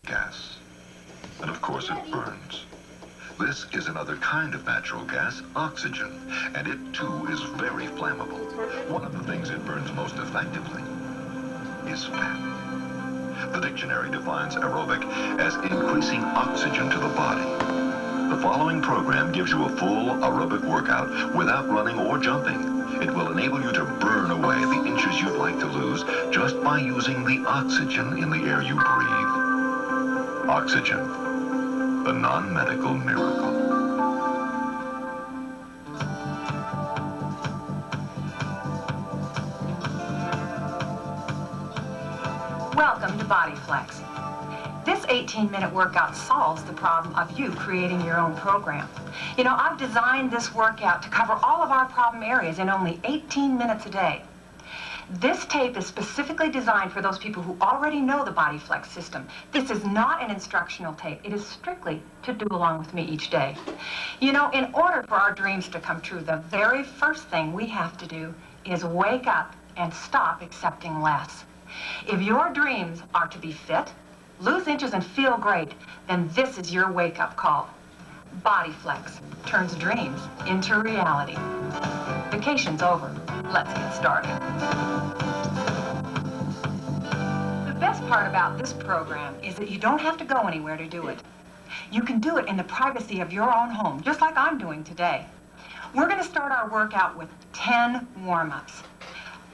gas. And of course it burns. This is another kind of natural gas, oxygen, and it too is very flammable. One of the things it burns most effectively is fat. The dictionary defines aerobic as increasing oxygen to the body. The following program gives you a full aerobic workout without running or jumping. It will enable you to burn away the inches you'd like to lose just by using the oxygen in the air you breathe. Oxygen, the non-medical miracle. Welcome to Body Flex. This 18-minute workout solves the problem of you creating your own program. You know, I've designed this workout to cover all of our problem areas in only 18 minutes a day. This tape is specifically designed for those people who already know the Body Flex system. This is not an instructional tape. It is strictly to do along with me each day. You know, in order for our dreams to come true, the very first thing we have to do is wake up and stop accepting less. If your dreams are to be fit, lose inches and feel great, then this is your wake-up call. Body Flex turns dreams into reality. Vacation's over. Let's get started. The best part about this program is that you don't have to go anywhere to do it. You can do it in the privacy of your own home, just like I'm doing today. We're going to start our workout with 10 warm-ups,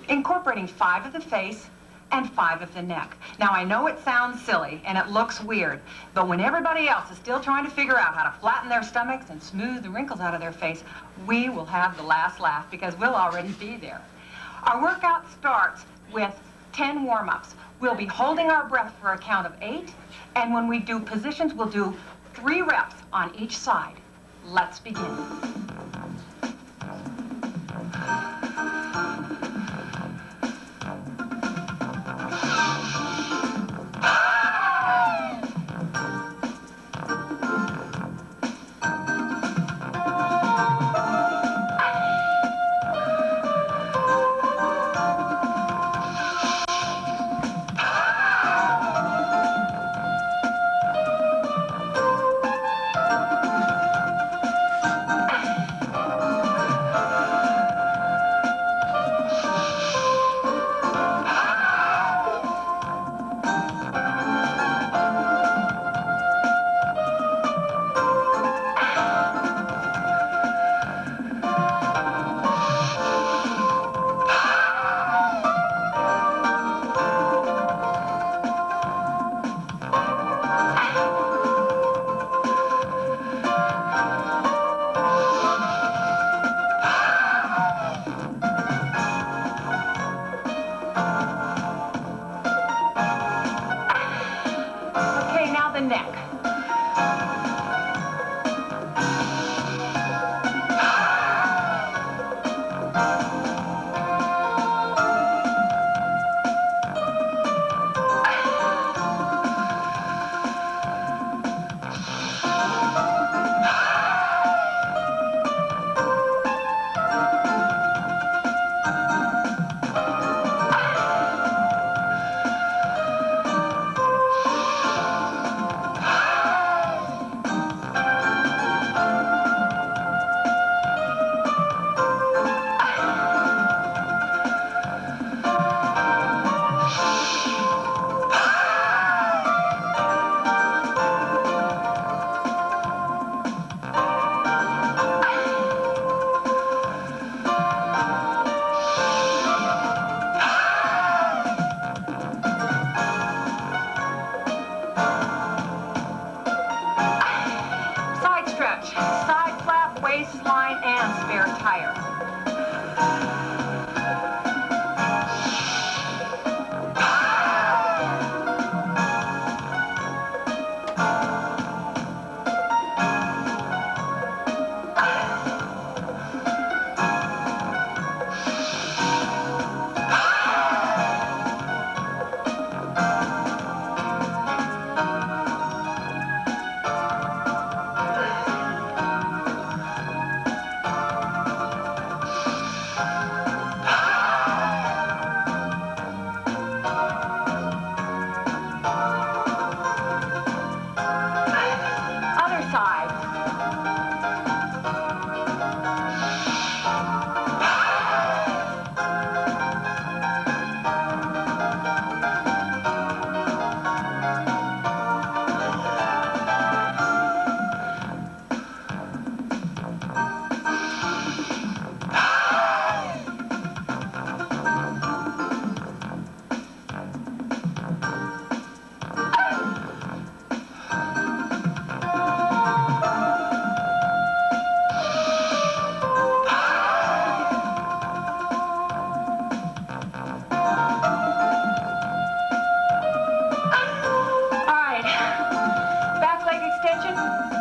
incorporating 5 of the face and 5 of the neck. Now, I know it sounds silly and it looks weird, but when everybody else is still trying to figure out how to flatten their stomachs and smooth the wrinkles out of their face, we will have the last laugh because we'll already be there. Our workout starts with 10 warm-ups. We'll be holding our breath for a count of 8, and when we do positions, we'll do 3 reps on each side. Let's begin.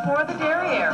for the derriere.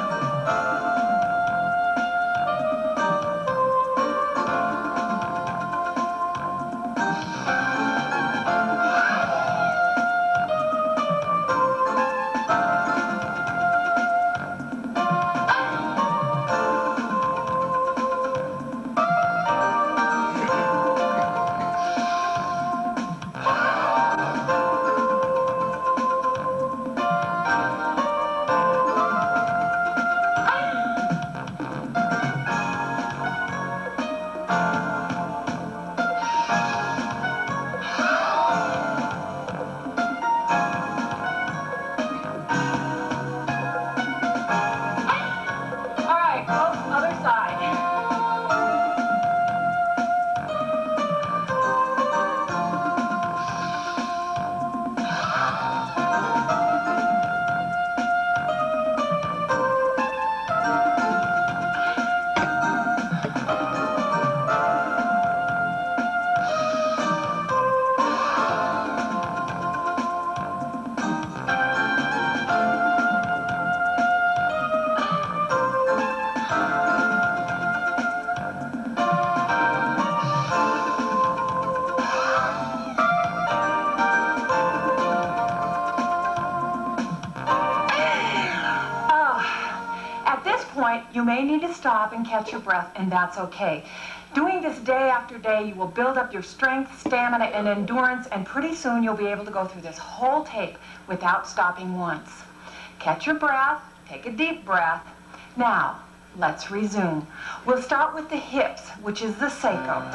You may need to stop and catch your breath, and that's okay. Doing this day after day, you will build up your strength, stamina, and endurance, and pretty soon you'll be able to go through this whole tape without stopping once. Catch your breath, take a deep breath. Now, let's resume. We'll start with the hips, which is the Seiko.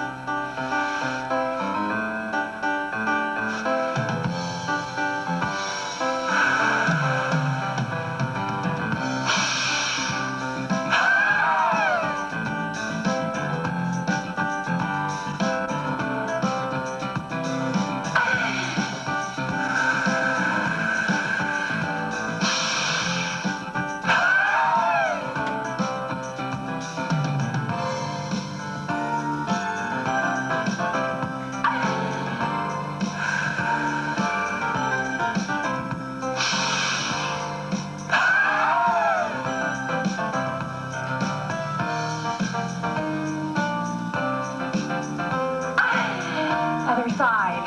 Other side.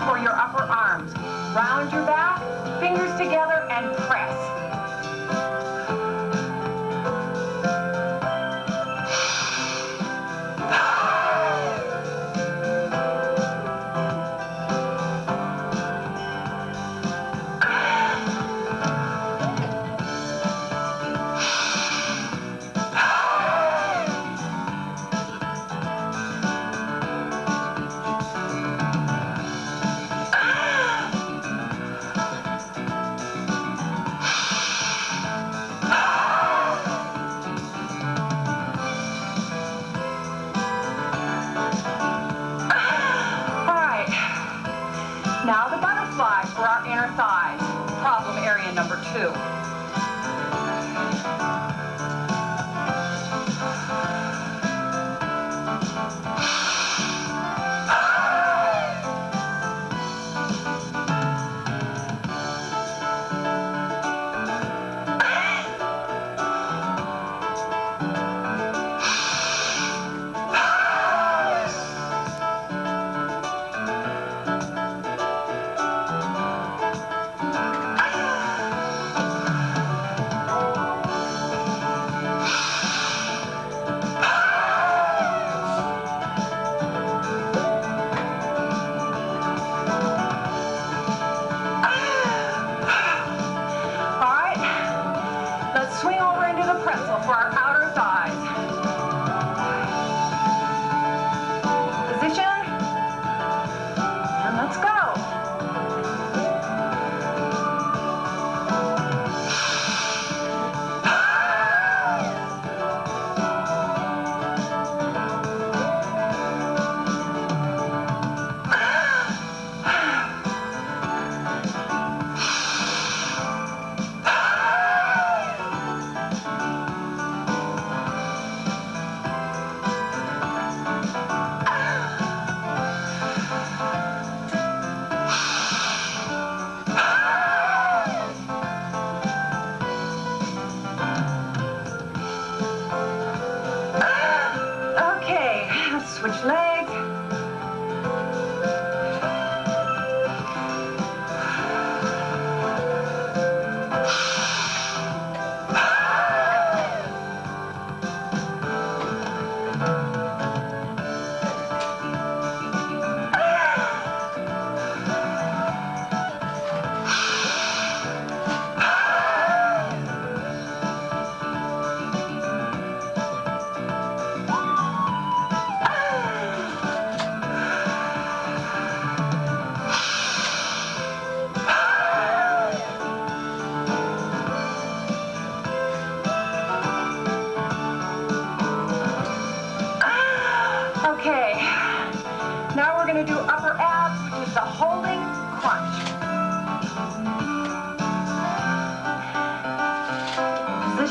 For your upper arms. Round your back, fingers together, and press. Now the butterfly for our inner thighs, problem area number 2.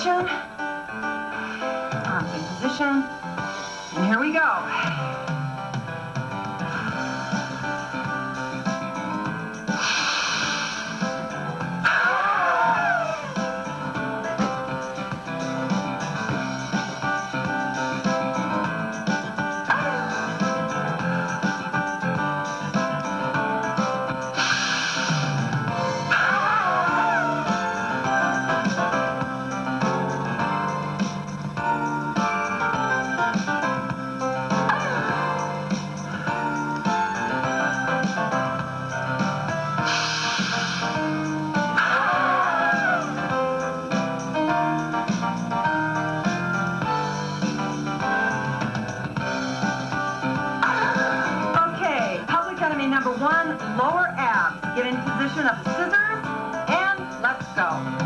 position. Arms in position. And here we go. Number one, lower abs. Get in position of the scissors, and let's go.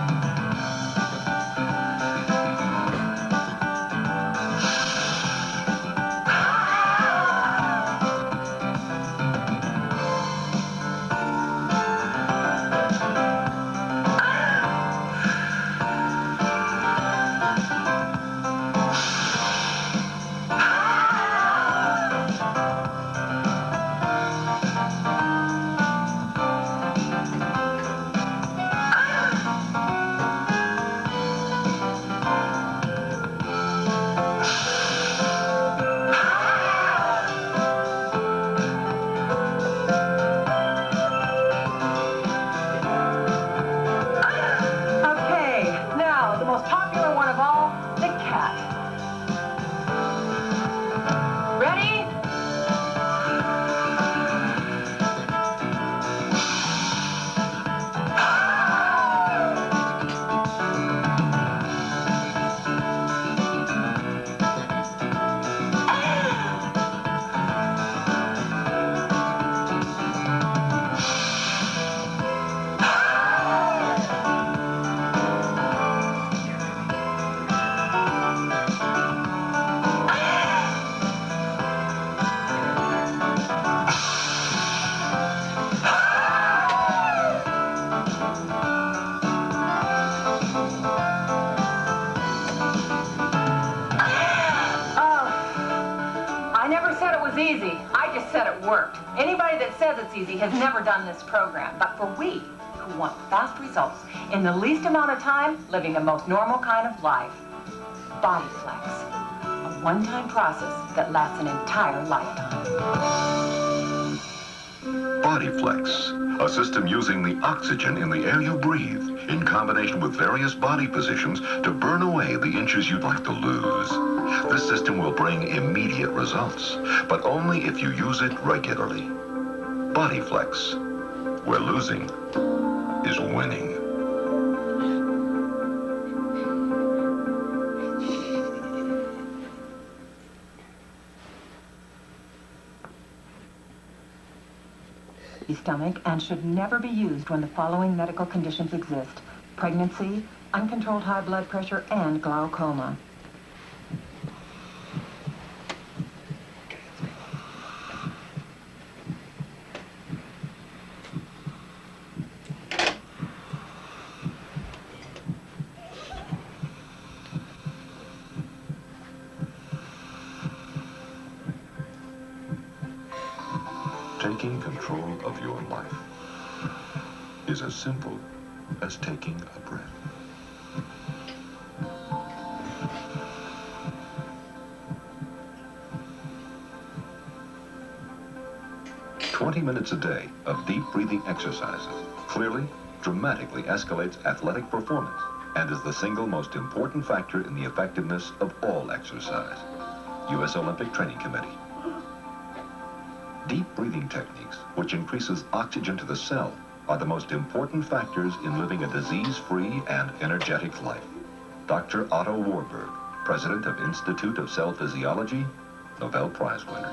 Easy. I just said it worked. Anybody that says it's easy has never done this program. But for we who want fast results in the least amount of time, living the most normal kind of life, Body Flex, a one-time process that lasts an entire lifetime. Body Flex, a system using the oxygen in the air you breathe in combination with various body positions to burn away the inches you'd like to lose. This system will bring immediate results, but only if you use it regularly. Body Flex, where losing is winning. The stomach and should never be used when the following medical conditions exist: pregnancy, uncontrolled high blood pressure, and glaucoma. Taking control of your life is as simple as taking a breath. "20 minutes a day of deep breathing exercises clearly, dramatically escalates athletic performance and is the single most important factor in the effectiveness of all exercise." U.S. Olympic Training Committee. Deep breathing techniques, which increases oxygen to the cell, are the most important factors in living a disease-free and energetic life. Dr. Otto Warburg, President of Institute of Cell Physiology, Nobel Prize winner.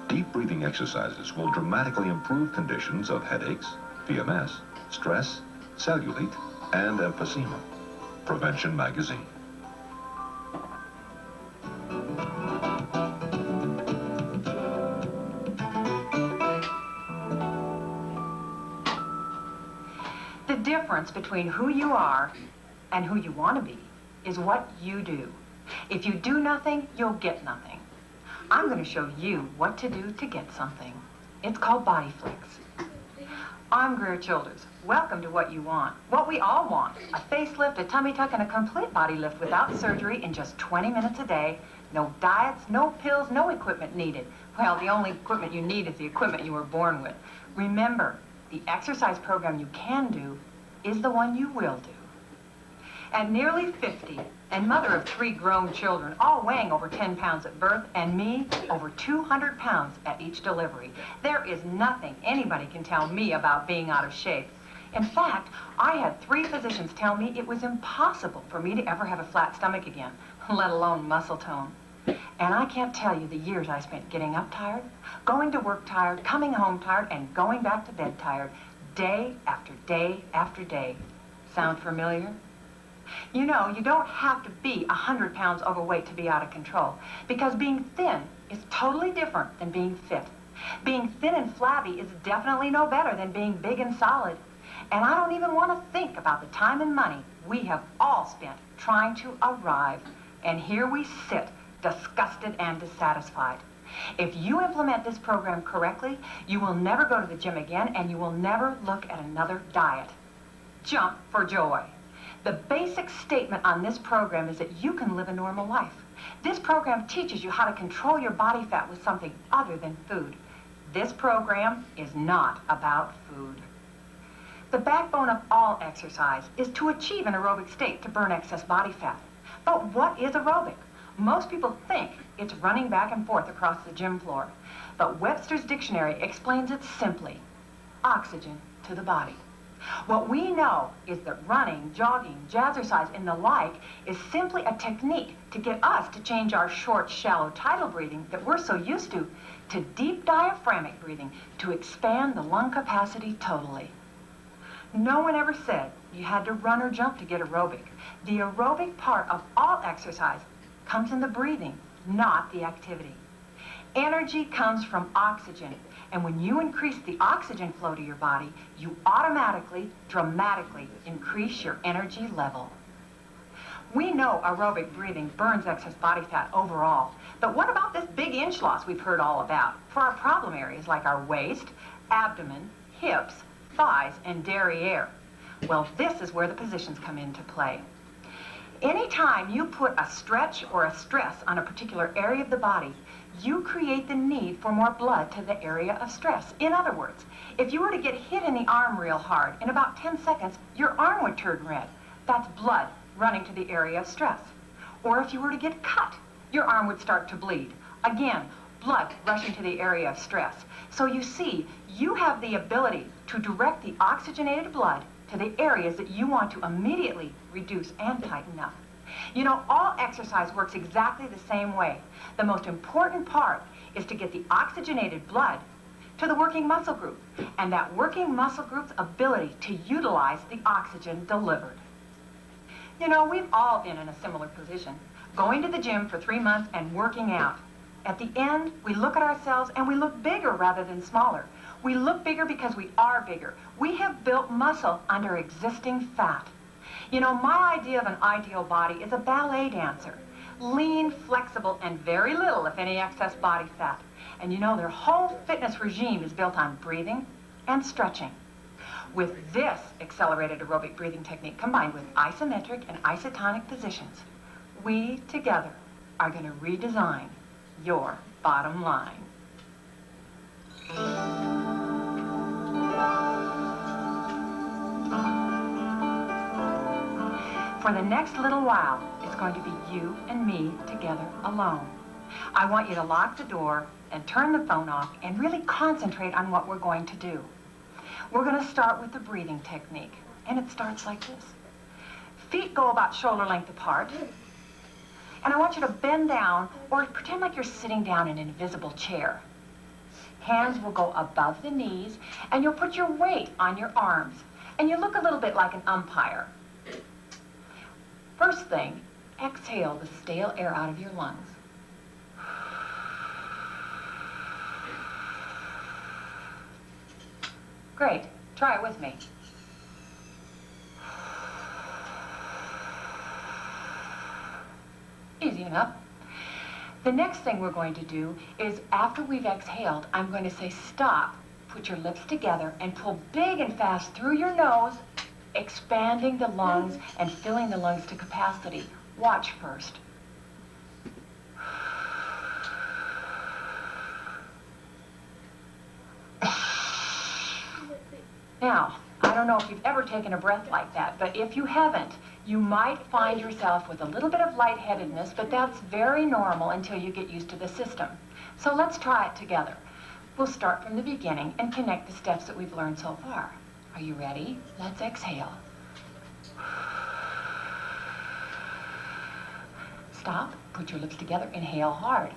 Deep breathing exercises will dramatically improve conditions of headaches, PMS, stress, cellulite, and emphysema. Prevention Magazine. The difference between who you are And who you want to be is what you do. If you do nothing, you'll get nothing. I'm going to show you what to do to get something. It's called Body Flex. I'm Greer Childers. Welcome to what you want. What we all want. A facelift, a tummy tuck, and a complete body lift without surgery in just 20 minutes a day. No diets, no pills, no equipment needed. Well, the only equipment you need is the equipment you were born with. Remember, the exercise program you can do is the one you will do. At nearly 50, and mother of 3 grown children, all weighing over 10 pounds at birth, and me, over 200 pounds at each delivery, there is nothing anybody can tell me about being out of shape. In fact, I had 3 physicians tell me it was impossible for me to ever have a flat stomach again, let alone muscle tone. And I can't tell you the years I spent getting up tired, going to work tired, coming home tired, and going back to bed tired, day after day after day. Sound familiar? You know, you don't have to be 100 pounds overweight to be out of control, because being thin is totally different than being fit. Being thin and flabby is definitely no better than being big and solid. And I don't even want to think about the time and money we have all spent trying to arrive. And here we sit, disgusted and dissatisfied. If you implement this program correctly, you will never go to the gym again, and you will never look at another diet. Jump for joy. The basic statement on this program is that you can live a normal life. This program teaches you how to control your body fat with something other than food. This program is not about food. The backbone of all exercise is to achieve an aerobic state to burn excess body fat. But what is aerobic? Most people think it's running back and forth across the gym floor. But Webster's dictionary explains it simply: oxygen to the body. What we know is that running, jogging, jazzercise, and the like is simply a technique to get us to change our short, shallow tidal breathing that we're so used to deep diaphragmatic breathing to expand the lung capacity totally. No one ever said you had to run or jump to get aerobic. The aerobic part of all exercise comes in the breathing, not the activity. Energy comes from oxygen, and when you increase the oxygen flow to your body, you automatically, dramatically increase your energy level. We know aerobic breathing burns excess body fat overall, but what about this big inch loss we've heard all about for our problem areas like our waist, abdomen, hips, thighs, and derriere? Well, this is where the positions come into play. Anytime you put a stretch or a stress on a particular area of the body, you create the need for more blood to the area of stress. In other words, if you were to get hit in the arm real hard, in about 10 seconds, your arm would turn red. That's blood running to the area of stress. Or if you were to get cut, your arm would start to bleed. Again, blood rushing to the area of stress. So you see, you have the ability to direct the oxygenated blood to the areas that you want to immediately reduce and tighten up. You know, all exercise works exactly the same way. The most important part is to get the oxygenated blood to the working muscle group, and that working muscle group's ability to utilize the oxygen delivered. You know, we've all been in a similar position, going to the gym for 3 months and working out. At the end, we look at ourselves and we look bigger rather than smaller. We look bigger because we are bigger. We have built muscle under existing fat. You know, my idea of an ideal body is a ballet dancer. Lean, flexible, and very little, if any, excess body fat. And you know, their whole fitness regime is built on breathing and stretching. With this accelerated aerobic breathing technique combined with isometric and isotonic positions, we together are going to redesign your bottom line. For the next little while, it's going to be you and me together alone. I want you to lock the door and turn the phone off and really concentrate on what we're going to do. We're going to start with the breathing technique, and it starts like this. Feet go about shoulder length apart, and I want you to bend down or pretend like you're sitting down in an invisible chair. Hands will go above the knees, and you'll put your weight on your arms, and you look a little bit like an umpire. First thing, exhale the stale air out of your lungs. Great. Try it with me. Easy enough. The next thing we're going to do is after we've exhaled, I'm going to say stop. Put your lips together and pull big and fast through your nose, expanding the lungs and filling the lungs to capacity. Watch first. Now, I don't know if you've ever taken a breath like that, but if you haven't, you might find yourself with a little bit of lightheadedness, but that's very normal until you get used to the system. So let's try it together. We'll start from the beginning and connect the steps that we've learned so far. Are you ready? Let's exhale. Stop, put your lips together, inhale hard.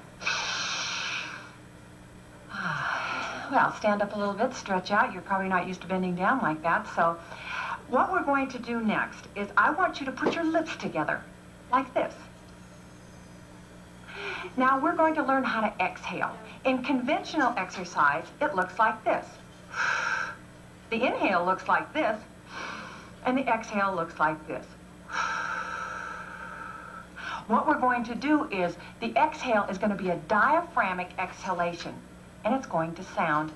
Well, stand up a little bit, stretch out. You're probably not used to bending down like that. So what we're going to do next is I want you to put your lips together like this. Now we're going to learn how to exhale. In conventional exercise, it looks like this. The inhale looks like this, and the exhale looks like this. What we're going to do is the exhale is going to be a diaphragmic exhalation. And it's going to sound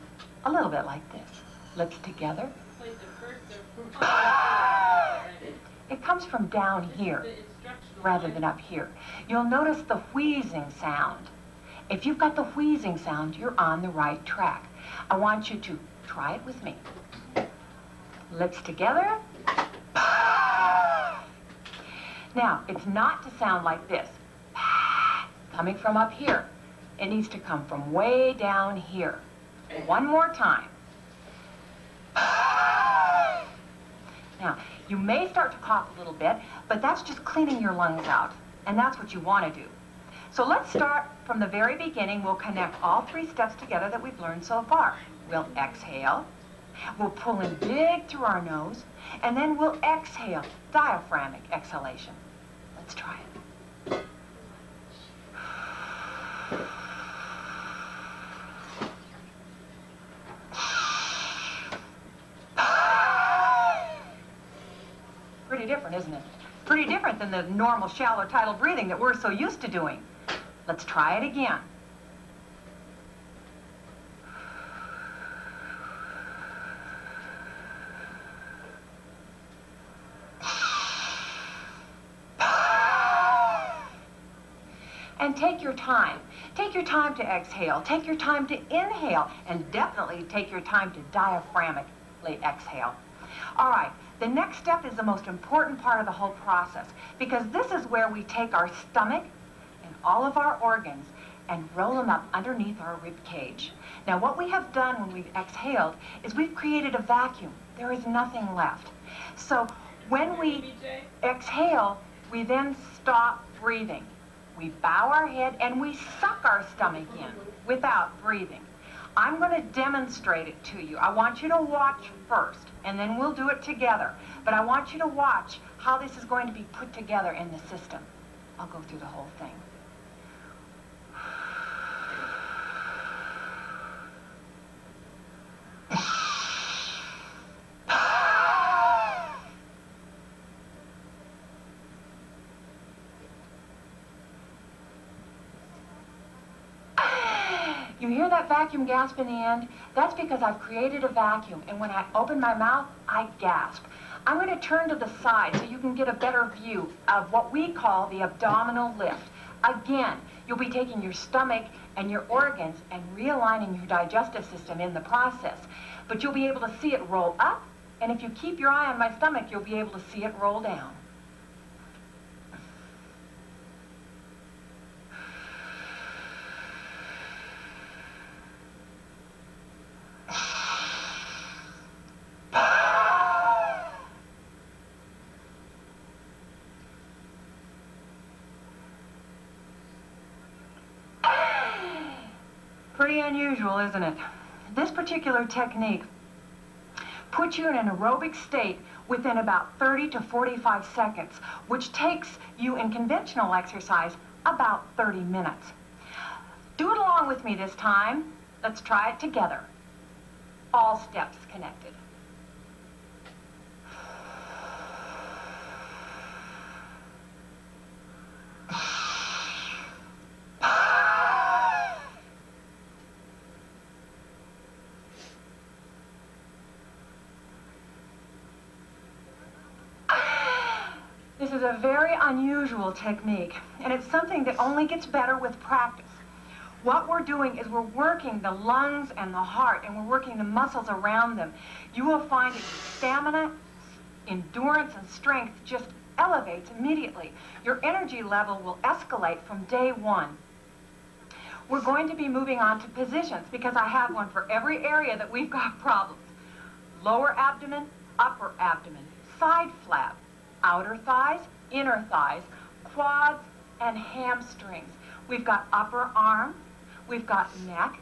a little bit like this. Lips together. It comes from down here rather than up here. You'll notice the wheezing sound. If you've got the wheezing sound, you're on the right track. I want you to try it with me. Lips together. Now, it's not to sound like this. Coming from up here. It needs to come from way down here. One more time. Now, you may start to cough a little bit, but that's just cleaning your lungs out, and that's what you want to do. So let's start from the very beginning. We'll connect all three steps together that we've learned so far. We'll exhale. We'll pull in big through our nose, and then we'll exhale, diaphragmic exhalation. Let's try it. Pretty different, isn't it? Pretty different than the normal shallow tidal breathing that we're so used to doing. Let's try it again. And take your time. Take your time to exhale. Take your time to inhale. And definitely take your time to diaphragmically exhale. All right. The next step is the most important part of the whole process, because this is where we take our stomach and all of our organs and roll them up underneath our rib cage. Now, what we have done when we've exhaled is we've created a vacuum. There is nothing left. So when we exhale, we then stop breathing. We bow our head and we suck our stomach in without breathing. I'm going to demonstrate it to you. I want you to watch first, and then we'll do it together. But I want you to watch how this is going to be put together in the system. I'll go through the whole thing. You hear that vacuum gasp in the end? That's because I've created a vacuum, and when I open my mouth, I gasp. I'm going to turn to the side so you can get a better view of what we call the abdominal lift. Again, you'll be taking your stomach and your organs and realigning your digestive system in the process. But you'll be able to see it roll up, and if you keep your eye on my stomach, you'll be able to see it roll down. Pretty unusual, isn't it? This particular technique puts you in an aerobic state within about 30 to 45 seconds, which takes you in conventional exercise about 30 minutes. Do it along with me this time. Let's try it together. All steps connected. is a very unusual technique, and it's something that only gets better with practice. What we're doing is we're working the lungs and the heart, and we're working the muscles around them. You will find that your stamina, endurance, and strength just elevates immediately. Your energy level will escalate from day one. We're going to be moving on to positions because I have one for every area that we've got problems. Lower abdomen, upper abdomen, side flap, outer thighs, inner thighs, quads, and hamstrings. We've got upper arm, we've got neck,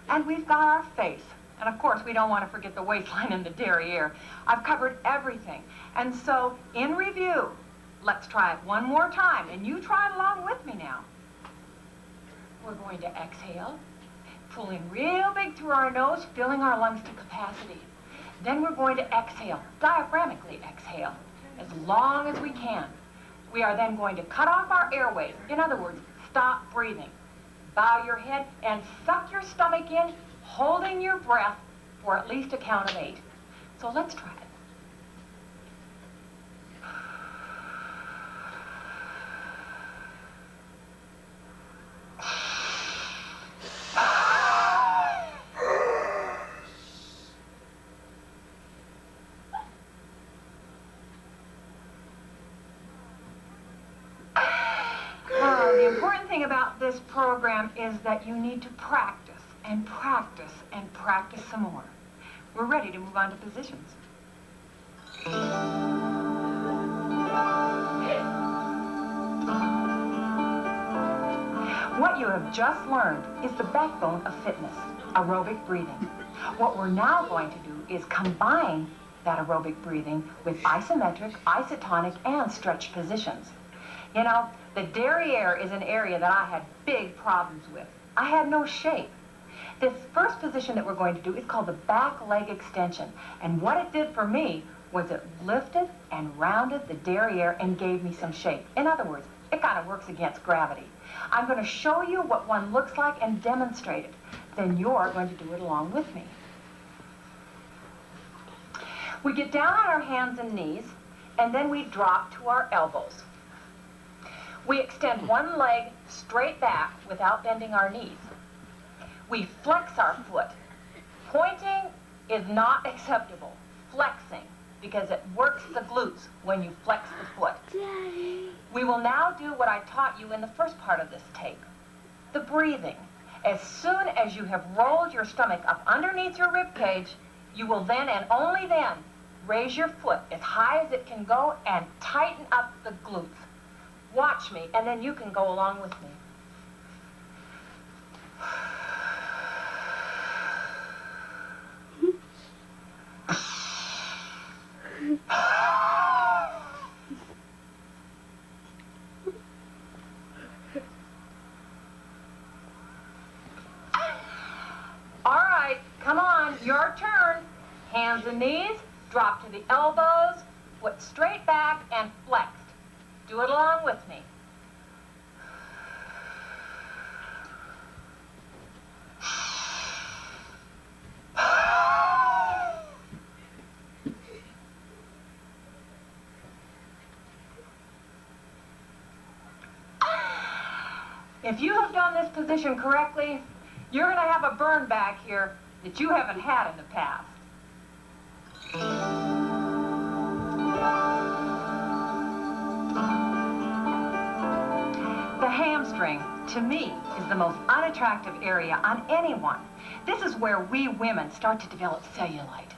and we've got our face. And of course, we don't want to forget the waistline and the derriere. I've covered everything. And so, in review, let's try it one more time, and you try it along with me now. We're going to exhale, pulling real big through our nose, filling our lungs to capacity. Then we're going to exhale, diaphragmically exhale, as long as we can. We are then going to cut off our airways. In other words, stop breathing. Bow your head and suck your stomach in, holding your breath for at least a count of 8. So let's try it. The important thing about this program is that you need to practice and practice and practice some more. We're ready to move on to positions. What you have just learned is the backbone of fitness, aerobic breathing. What we're now going to do is combine that aerobic breathing with isometric, isotonic, and stretch positions. You know, the derriere is an area that I had big problems with. I had no shape. This first position that we're going to do is called the back leg extension. And what it did for me was it lifted and rounded the derriere and gave me some shape. In other words, it kind of works against gravity. I'm going to show you what one looks like and demonstrate it. Then you're going to do it along with me. We get down on our hands and knees, and then we drop to our elbows. We extend one leg straight back without bending our knees. We flex our foot. Pointing is not acceptable. Flexing, because it works the glutes when you flex the foot. Daddy. We will now do what I taught you in the first part of this tape, the breathing. As soon as you have rolled your stomach up underneath your rib cage, you will then and only then raise your foot as high as it can go and tighten up the glutes. Watch me, and then you can go along with me. All right, come on, your turn. Hands and knees, drop to the elbows, foot straight back and flexed. Do it along with me. If you have done this position correctly, you're going to have a burn back here that you haven't had in the past. The hamstring, to me, is the most unattractive area on anyone. This is where we women start to develop cellulite.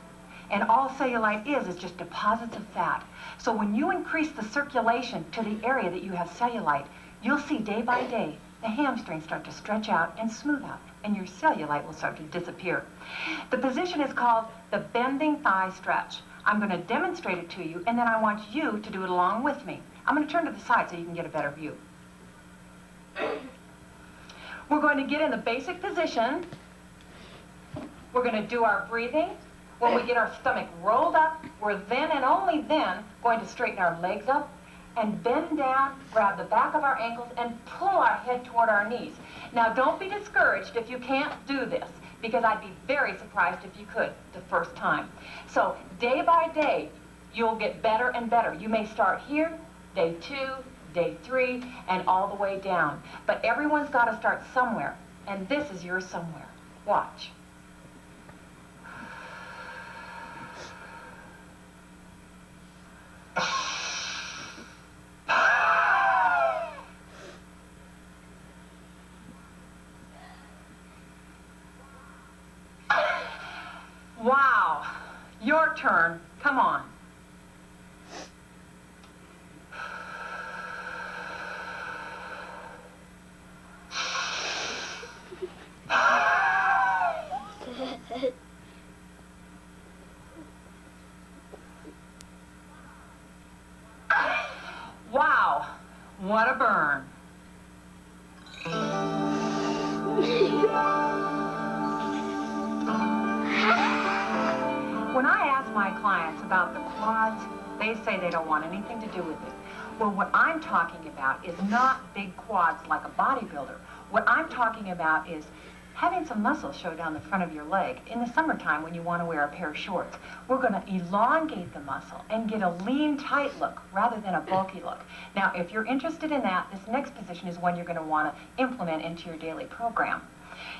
And all cellulite is just deposits of fat. So when you increase the circulation to the area that you have cellulite, you'll see day by day the hamstrings start to stretch out and smooth out, and your cellulite will start to disappear. The position is called the bending thigh stretch. I'm going to demonstrate it to you, and then I want you to do it along with me. I'm going to turn to the side so you can get a better view. We're going to get in the basic position. We're going to do our breathing. When we get our stomach rolled up, we're then and only then going to straighten our legs up and bend down, grab the back of our ankles, and pull our head toward our knees. Now, don't be discouraged if you can't do this, because I'd be very surprised if you could the first time. So, day by day, you'll get better and better. You may start here, day 2, day 3, and all the way down. But everyone's got to start somewhere, and this is your somewhere. Watch. Wow, your turn. Come on. Wow, what a burn. When I ask my clients about the quads, they say they don't want anything to do with it. Well, what I'm talking about is not big quads like a bodybuilder. What I'm talking about is having some muscle show down the front of your leg in the summertime when you want to wear a pair of shorts. We're going to elongate the muscle and get a lean, tight look rather than a bulky look. Now, if you're interested in that, this next position is one you're going to want to implement into your daily program.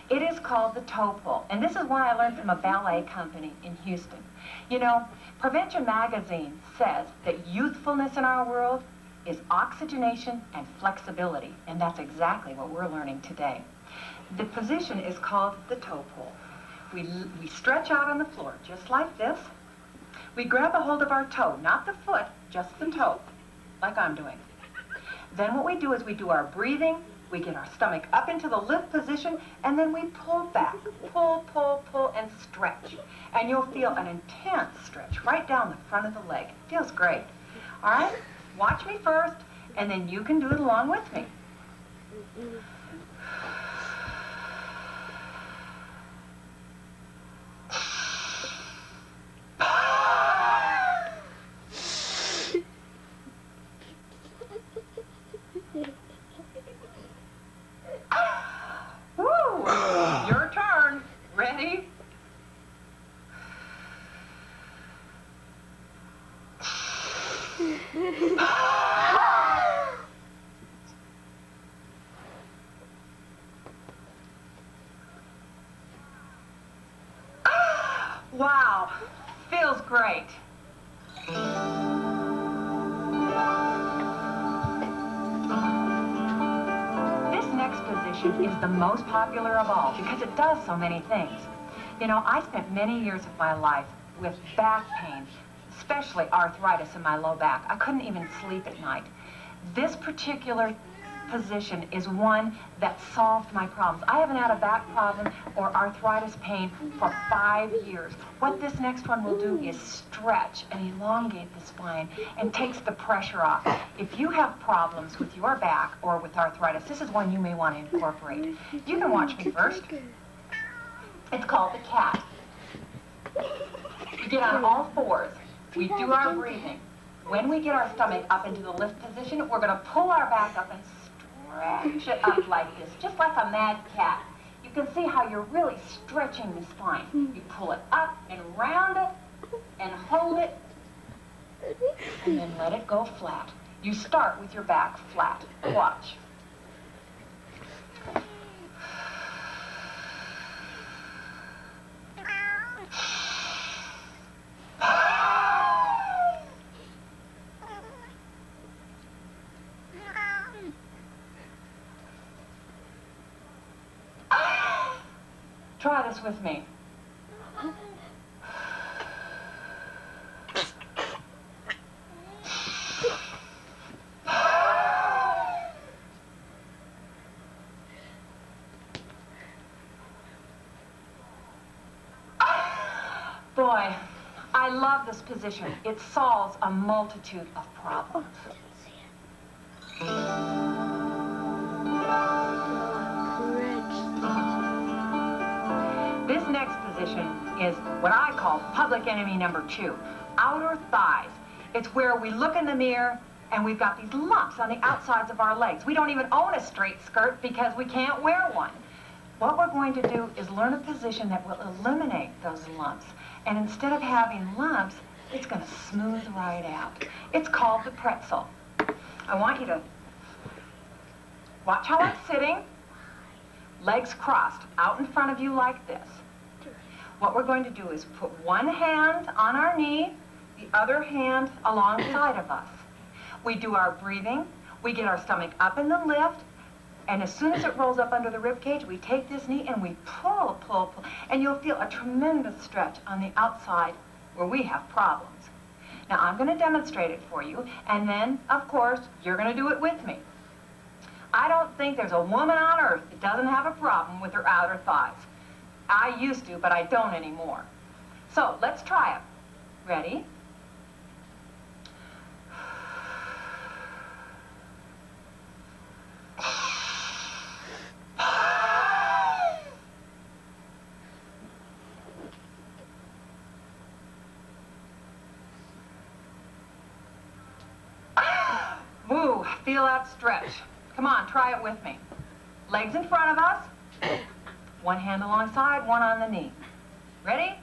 It is called the toe pull, and this is one I learned from a ballet company in Houston. You know, Prevention Magazine says that youthfulness in our world is oxygenation and flexibility, and that's exactly what we're learning today. The position is called the toe pull. We stretch out on the floor just like this. We grab a hold of our toe, not the foot, just the toe, like I'm doing. Then what we do is we do our breathing, we get our stomach up into the lift position, and then we pull back. Pull, pull, pull, and stretch. And you'll feel an intense stretch right down the front of the leg. Feels great. All right? Watch me first, and then you can do it along with me. Your turn. Ready? Wow, feels great. This next position is the most popular of all because it does so many things. You know, I spent many years of my life with back pain, especially arthritis in my low back. I couldn't even sleep at night. This particular position is one that solved my problems. I haven't had a back problem or arthritis pain for 5 years. What this next one will do is stretch and elongate the spine and takes the pressure off. If you have problems with your back or with arthritis, this is one you may want to incorporate. You can watch me first. It's called the cat. We get on all fours. We do our breathing. When we get our stomach up into the lift position, we're going to pull our back up and stretch it up like this, just like a mad cat. You can see how you're really stretching the spine. You pull it up and round it and hold it and then let it go flat. You start with your back flat. Watch. Try this with me. Boy, I love this position. It solves a multitude of problems. This next position is what I call public enemy number 2, outer thighs. It's where we look in the mirror and we've got these lumps on the outsides of our legs. We don't even own a straight skirt because we can't wear one. What we're going to do is learn a position that will eliminate those lumps. And instead of having lumps, it's going to smooth right out. It's called the pretzel. I want you to watch how I'm sitting, legs crossed out in front of you like this. What we're going to do is put one hand on our knee, the other hand alongside of us. We do our breathing, we get our stomach up in the lift, and as soon as it rolls up under the rib cage, we take this knee and we pull, pull, pull, and you'll feel a tremendous stretch on the outside where we have problems. Now, I'm going to demonstrate it for you, and then, of course, you're going to do it with me. I don't think there's a woman on earth that doesn't have a problem with her outer thighs. I used to, but I don't anymore. So, let's try it. Ready? Woo, feel that stretch. Come on, try it with me. Legs in front of us. One hand alongside, one on the knee. Ready?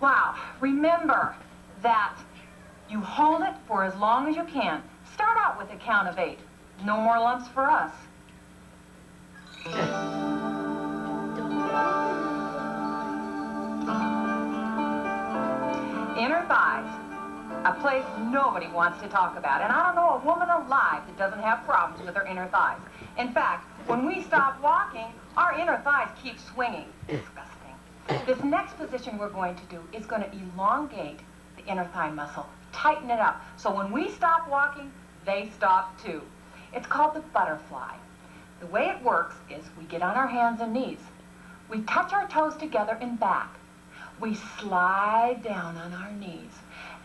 Wow, remember that you hold it for as long as you can. Start out with a count of 8. No more lumps for us. Inner thighs, a place nobody wants to talk about. And I don't know a woman alive that doesn't have problems with her inner thighs. In fact, when we stop walking, our inner thighs keep swinging. Disgusting. This next position we're going to do is going to elongate the inner thigh muscle, tighten it up. So when we stop walking, they stop too. It's called the butterfly. The way it works is we get on our hands and knees. We touch our toes together and back. We slide down on our knees.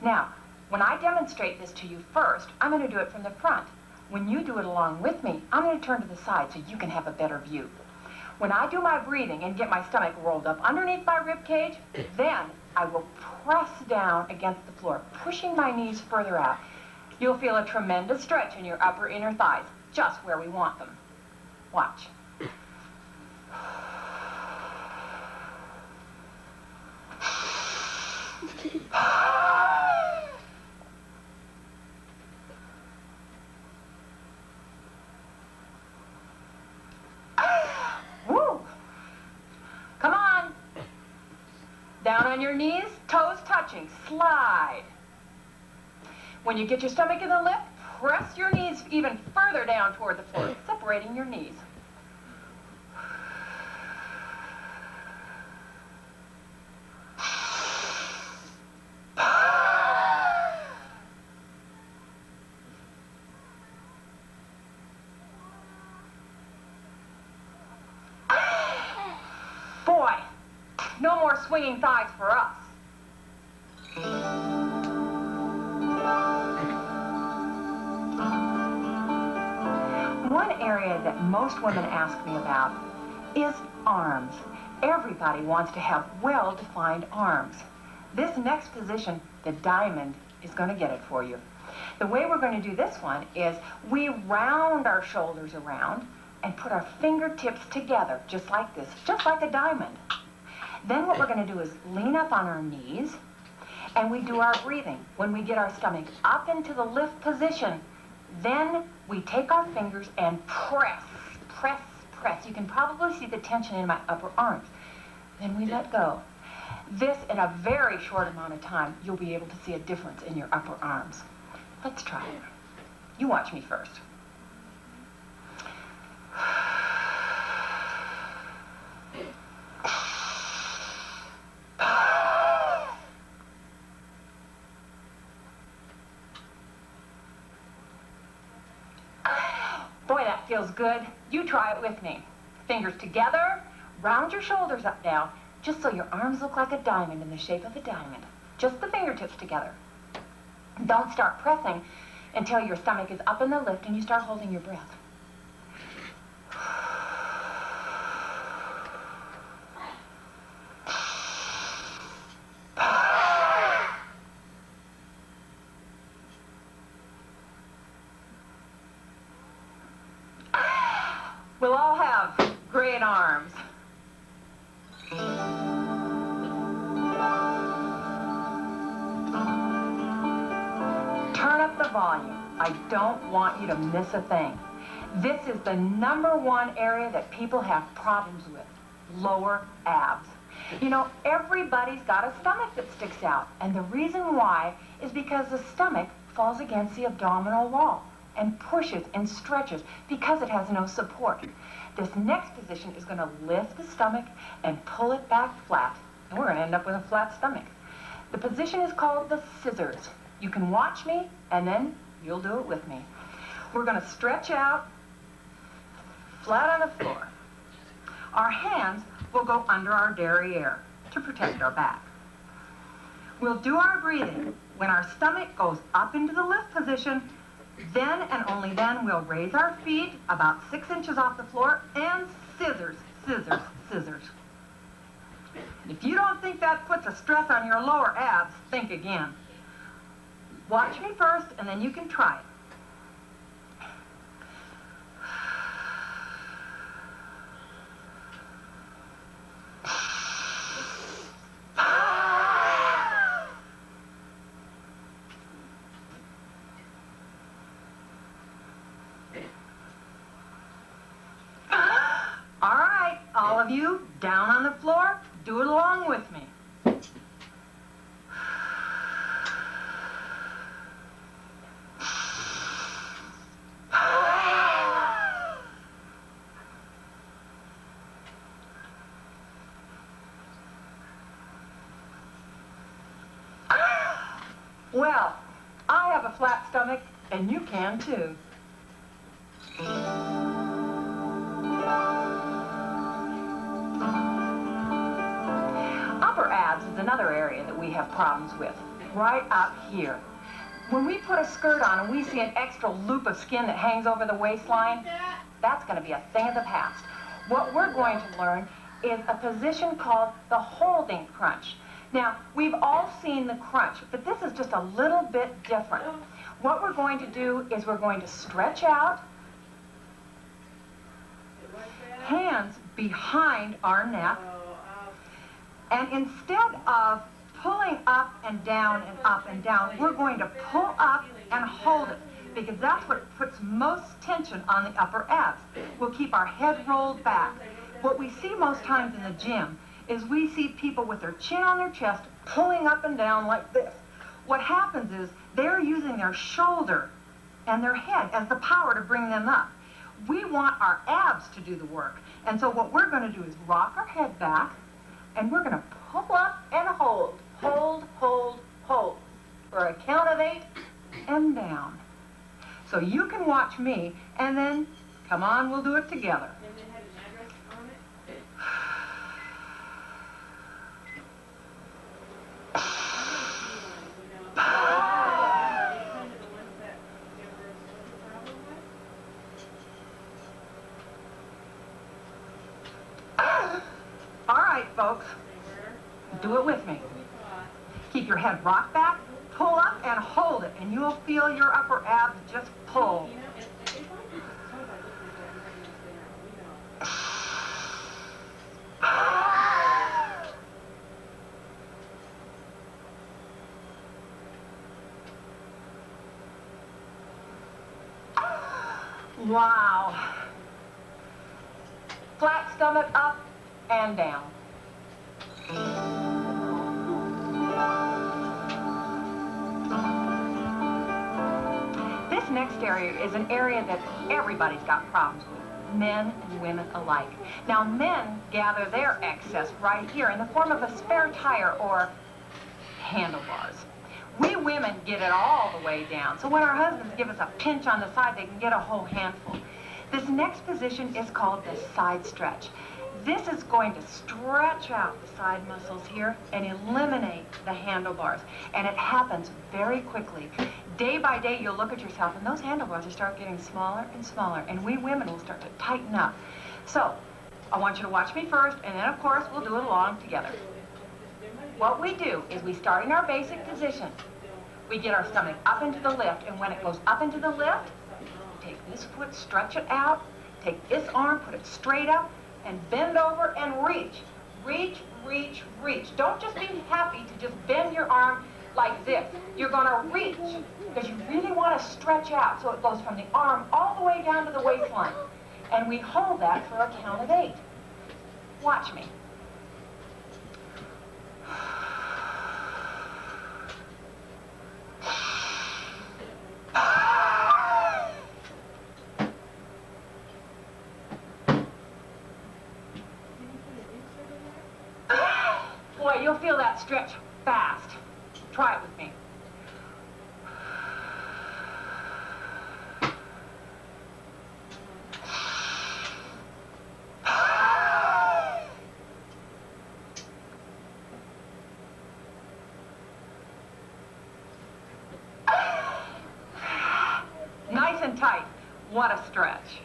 Now, when I demonstrate this to you first, I'm going to do it from the front. When you do it along with me, I'm going to turn to the side so you can have a better view. When I do my breathing and get my stomach rolled up underneath my rib cage, then I will press down against the floor, pushing my knees further out. You'll feel a tremendous stretch in your upper inner thighs, just where we want them. Watch. Woo! Come on. Down on your knees, toes touching, slide. When you get your stomach in the lift, press your knees even further down toward the floor, separating your knees. Boy, no more swinging thighs for us. One area that most women ask me about is arms. Everybody wants to have well-defined arms. This next position, the diamond, is going to get it for you. The way we're going to do this one is we round our shoulders around and put our fingertips together, just like this, just like a diamond. Then what we're going to do is lean up on our knees, and we do our breathing. When we get our stomach up into the lift position, then we take our fingers and press, press, press. You can probably see the tension in my upper arms. Then we let go. This, in a very short amount of time, you'll be able to see a difference in your upper arms. Let's try it. You watch me first. Boy, that feels good. You try it with me. Fingers together, round your shoulders up now, just so your arms look like a diamond in the shape of a diamond. Just the fingertips together. Don't start pressing until your stomach is up in the lift and you start holding your breath. We'll all have great arms. Turn up the volume. I don't want you to miss a thing. This is the #1 area that people have problems with, lower abs. You know, everybody's got a stomach that sticks out, and the reason why is because the stomach falls against the abdominal wall and pushes and stretches because it has no support. This next position is going to lift the stomach and pull it back flat, and we're going to end up with a flat stomach. The position is called the scissors. You can watch me, and then you'll do it with me. We're going to stretch out flat on the floor. Our hands will go under our derriere to protect our back. We'll do our breathing. When our stomach goes up into the lift position, then and only then we'll raise our feet about 6 inches off the floor and scissors, scissors, scissors. If you don't think that puts a stress on your lower abs, think again. Watch me first, and then you can try it. All right, all of you, down on the floor, do it along with me. Well, I have a flat stomach, and you can too. Upper abs is another area that we have problems with, right up here. When we put a skirt on and we see an extra loop of skin that hangs over the waistline, that's going to be a thing of the past. What we're going to learn is a position called the holding crunch. Now, we've all seen the crunch, but this is just a little bit different. What we're going to do is we're going to stretch out, hands behind our neck, and instead of pulling up and down, we're going to pull up and hold it, because that's what puts most tension on the upper abs. We'll keep our head rolled back. What we see most times in the gym is we see people with their chin on their chest pulling up and down like this. What happens is they're using their shoulder and their head as the power to bring them up. We want our abs to do the work. And so what we're going to do is rock our head back, and we're going to pull up and hold. Hold, hold, hold. For a count of 8 and down. So you can watch me, and then, come on, we'll do it together. All right, folks, do it with me. Keep your head rocked back, pull up and hold it, and you'll feel your upper abs just pull. Wow. Flat stomach up and down. This next area is an area that everybody's got problems with, men and women alike. Now, men gather their excess right here in the form of a spare tire or handlebars. We women get it all the way down, so when our husbands give us a pinch on the side, they can get a whole handful. This next position is called the side stretch. This is going to stretch out the side muscles here and eliminate the handlebars, and it happens very quickly. Day by day, you'll look at yourself, and those handlebars will start getting smaller and smaller, and we women will start to tighten up. So, I want you to watch me first, and then, of course, we'll do it along together. What we do is we start in our basic position. We get our stomach up into the lift, and when it goes up into the lift, take this foot, stretch it out, Take this arm, put it straight up, and bend over and reach. Reach, reach, reach. Don't just be happy to just bend your arm like this. You're going to reach because you really want to stretch out so it goes from the arm all the way down to the waistline. And we hold that for a count of 8. Watch me. Boy, you'll feel that stretch fast. Try it with me. Nice and tight. What a stretch.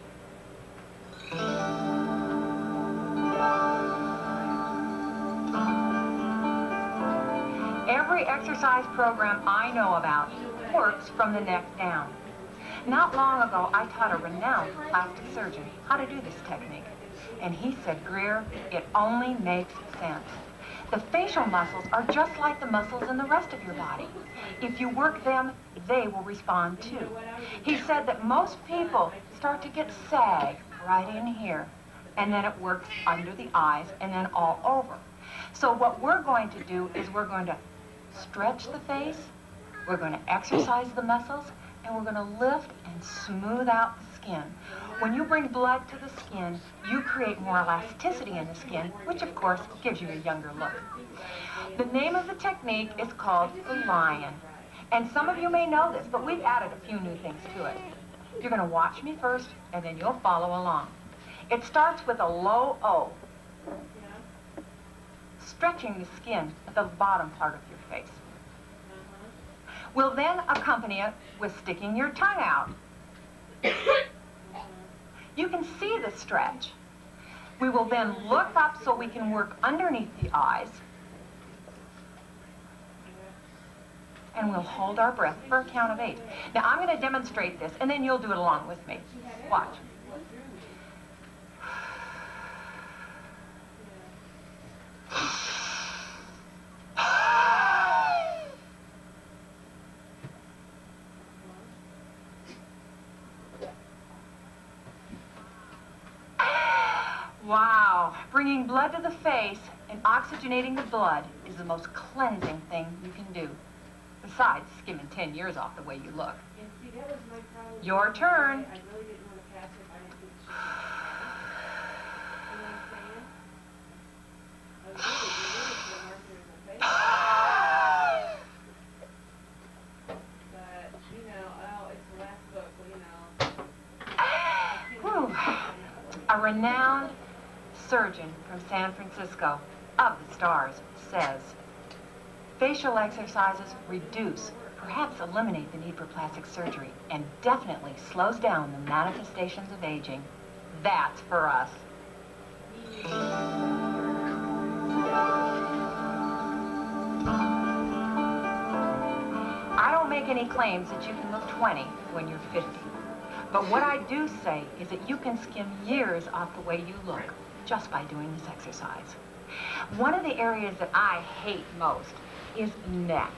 Every exercise program I know about works from the neck down. Not long ago, I taught a renowned plastic surgeon how to do this technique. And he said, Greer, it only makes sense. The facial muscles are just like the muscles in the rest of your body. If you work them, they will respond too. He said that most people start to get sag right in here, and then it works under the eyes and then all over. So what we're going to do is we're going to stretch the face, we're going to exercise the muscles, and we're going to lift and smooth out the skin. When you bring blood to the skin, you create more elasticity in the skin, which of course gives you a younger look. The name of the technique is called the lion. And some of you may know this, but we've added a few new things to it. You're going to watch me first, and then you'll follow along. It starts with a low O, stretching the skin at the bottom part of your face. We'll then accompany it with sticking your tongue out. You can see the stretch. We will then look up so we can work underneath the eyes. And we'll hold our breath for a count of 8. Now, I'm going to demonstrate this, and then you'll do it along with me. Watch. Wow, bringing blood to the face and oxygenating the blood is the most cleansing thing you can do. Besides skimming 10 years off the way you look. Your turn. Whew. A renowned surgeon from San Francisco, of the stars, says, facial exercises reduce, perhaps eliminate the need for plastic surgery, and definitely slows down the manifestations of aging. That's for us. I don't make any claims that you can look 20 when you're 50. But what I do say is that you can skim years off the way you look just by doing this exercise. One of the areas that I hate most is neck.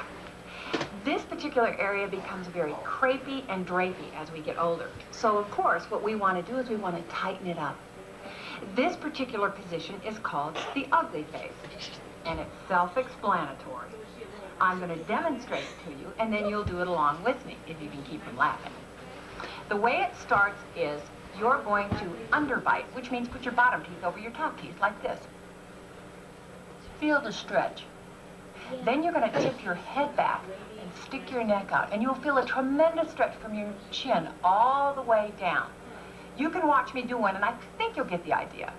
This particular area becomes very crepey and drapey as we get older. So of course what we want to do is we want to tighten it up. This particular position is called the ugly face, and it's self-explanatory. I'm going to demonstrate it to you, and then you'll do it along with me if you can keep from laughing. The way it starts is you're going to underbite, which means put your bottom teeth over your top teeth like this. Feel the stretch. Then you're going to tip your head back and stick your neck out, and you'll feel a tremendous stretch from your chin all the way down. You can watch me do one, and I think you'll get the idea.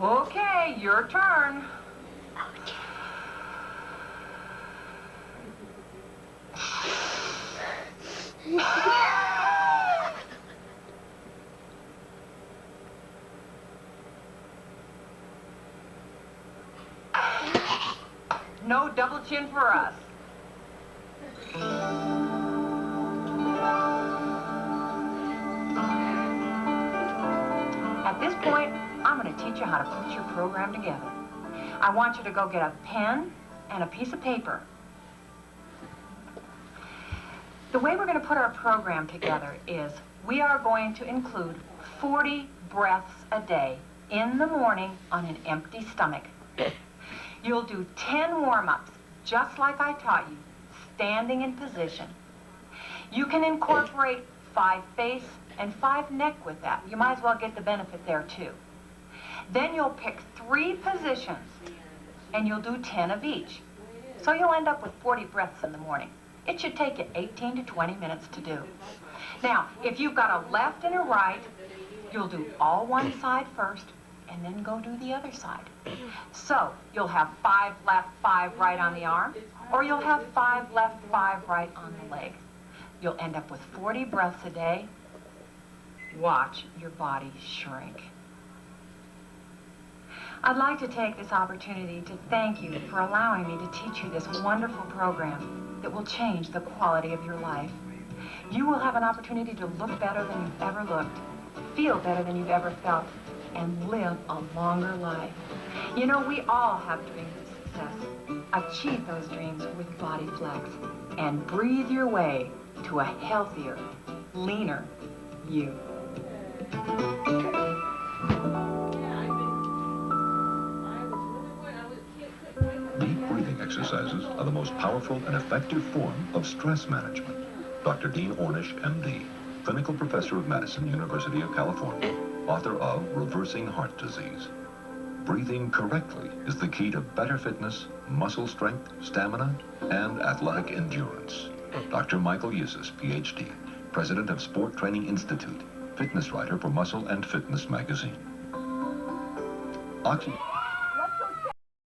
Okay, your turn. No double chin for us. At this point, I'm going to teach you how to put your program together. I want you to go get a pen and a piece of paper. The way we're going to put our program together is we are going to include 40 breaths a day in the morning on an empty stomach. You'll do 10 warm-ups, just like I taught you, standing in position. You can incorporate 5 face and 5 neck with that. You might as well get the benefit there too. Then you'll pick 3 positions and you'll do 10 of each. So you'll end up with 40 breaths in the morning. It should take you 18 to 20 minutes to do. Now, if you've got a left and a right, you'll do all one side first and then go do the other side. So you'll have 5 left, 5 right on the arm, or you'll have 5 left, 5 right on the leg. You'll end up with 40 breaths a day. Watch your body shrink. I'd like to take this opportunity to thank you for allowing me to teach you this wonderful program that will change the quality of your life. You will have an opportunity to look better than you've ever looked, feel better than you've ever felt, and live a longer life. You know, we all have dreams of success. Achieve those dreams with BodyFlex and breathe your way to a healthier, leaner you. Deep breathing exercises are the most powerful and effective form of stress management. Dr. Dean Ornish, MD, clinical professor of medicine, University of California, author of Reversing Heart Disease. Breathing correctly is the key to better fitness, muscle strength, stamina, and athletic endurance. Dr. Michael Yussis, PhD, president of Sport Training Institute, fitness writer for Muscle and Fitness magazine. Oxygen.